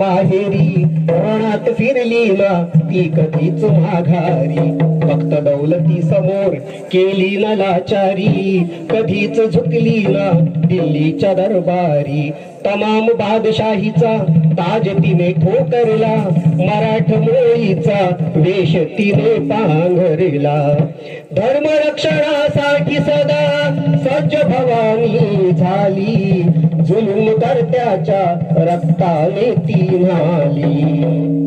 बाहेरी रणात फिरली ना ती कधीच माघारी फक्त दौलती समोर केली ना लाचारी कधीच झुकली ना दिल्लीच्या दरबारी तमाम बादशाहीचा ताज तिने ठोकरला मराठ मोळीचा वेश तिने पांघरला धर्मरक्षणासाठी सदा सज्ज भवानी झाली जुलूम करत्याच्या रक्ताने ती न्हाली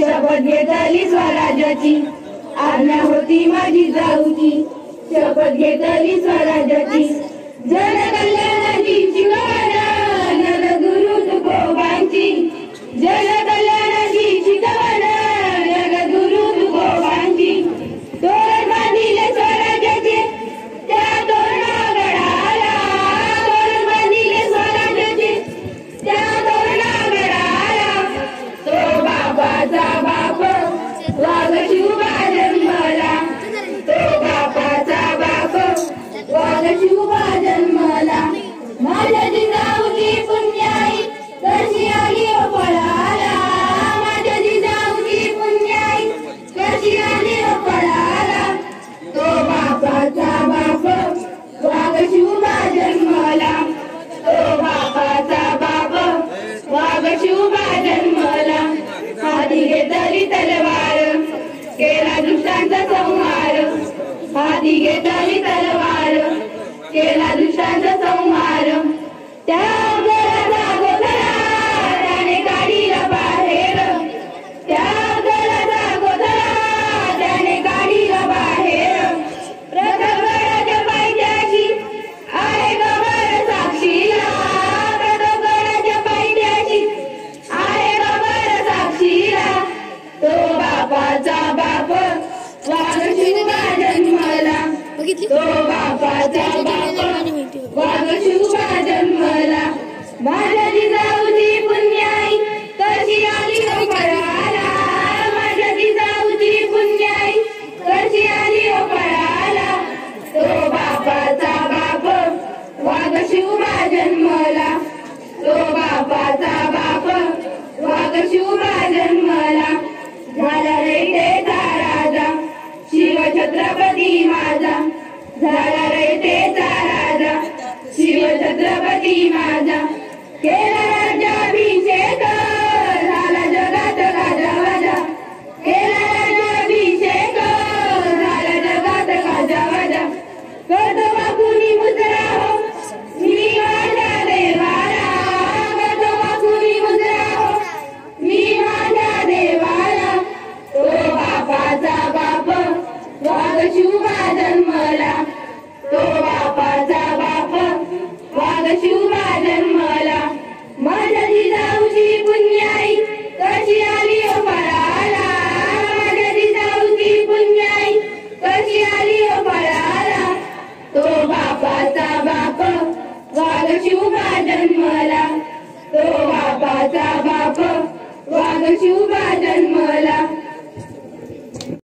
शपथ घेतली स्वराज्याची, आज्ञा होती माझी जाऊची. शपथ घेतली स्वराज्याची, जनकल्याणाची शिकवण जगद्गुरु तुकोबांची. जनकल्याणाची शिकवण जगद्गुरु तुकोबांची. तोरण बांधिले स्वराज्याचे त्या तोरणागडाला, तोरण बांधिले स्वराज्याचे त्या तोरणागडाला. तो बापाचा बाप वाघ शिवबा जन्मला, तो बापाचा बाप वाघ शिवबा जन्मला. माझ्या जिजाऊची पुण्याई कशी आली ओ पळाला, माझ्या जिजाऊची पुण्याई कशी आली ओ पळाला. तो बापाचा बाप वाघ शिवबा जन्मला, तो बापाचा बाप वाघ शिवबा जन्मला. हाती घेतली तलवार केला दुष्टांचा संहार, हाती घेतली तलवार केला दुष्टांचा संहार. त्या गडाचा गोधरा त्याने काढीला बाहेर, त्या गडाचा गोधरा त्याने काढीला बाहेर. प्रतापगडाच्या पायथ्याशी आहे गबर साक्षीला, प्रतापगडाच्या पायथ्याशी आहे गबर साक्षीला. तो बापाचा बाप वाघ शिवबा जन्मला, तो बापाचा बाप वाघ शिवबा जन्मला. माझ्या जिजाऊची पुण्याई कशी आली ओ पळाला, माझ्या जिजाऊची पुण्याई कशी आली ओ पळाला. तो बापाचा बाप वाघ शिवबा जन्मला, तो बापाचा बाप वाघ शिवबा जन्मला. झाला रयतेचा राजा शिवछत्रपती माझा, झाला रयतेचा राजा शिवछत्रपती माझा. केला राज्याभिषेक झाला जगात गाजावाजा, केला राज्याभिषेक झाला जगात गाजावाजा. करतो बापुनी मुजरा हो मी माझ्या देवाला, करतो बापुनी मुजरा हो मी माझ्या देवाला. तो बापाचा बाप वाघ शिवबा जन्मला, तो बापाचा बाप वाघ शिवबा जन्मला. माझ्या जिजाऊची पुण्याई कशी आली ओ पळाला, माझ्या जिजाऊची पुण्याई कशी आली ओ पळाला. तो बापाचा बाप वाघ शिवबा जन्मला, तो बापाचा बाप वाघ शिवबा जन्मला.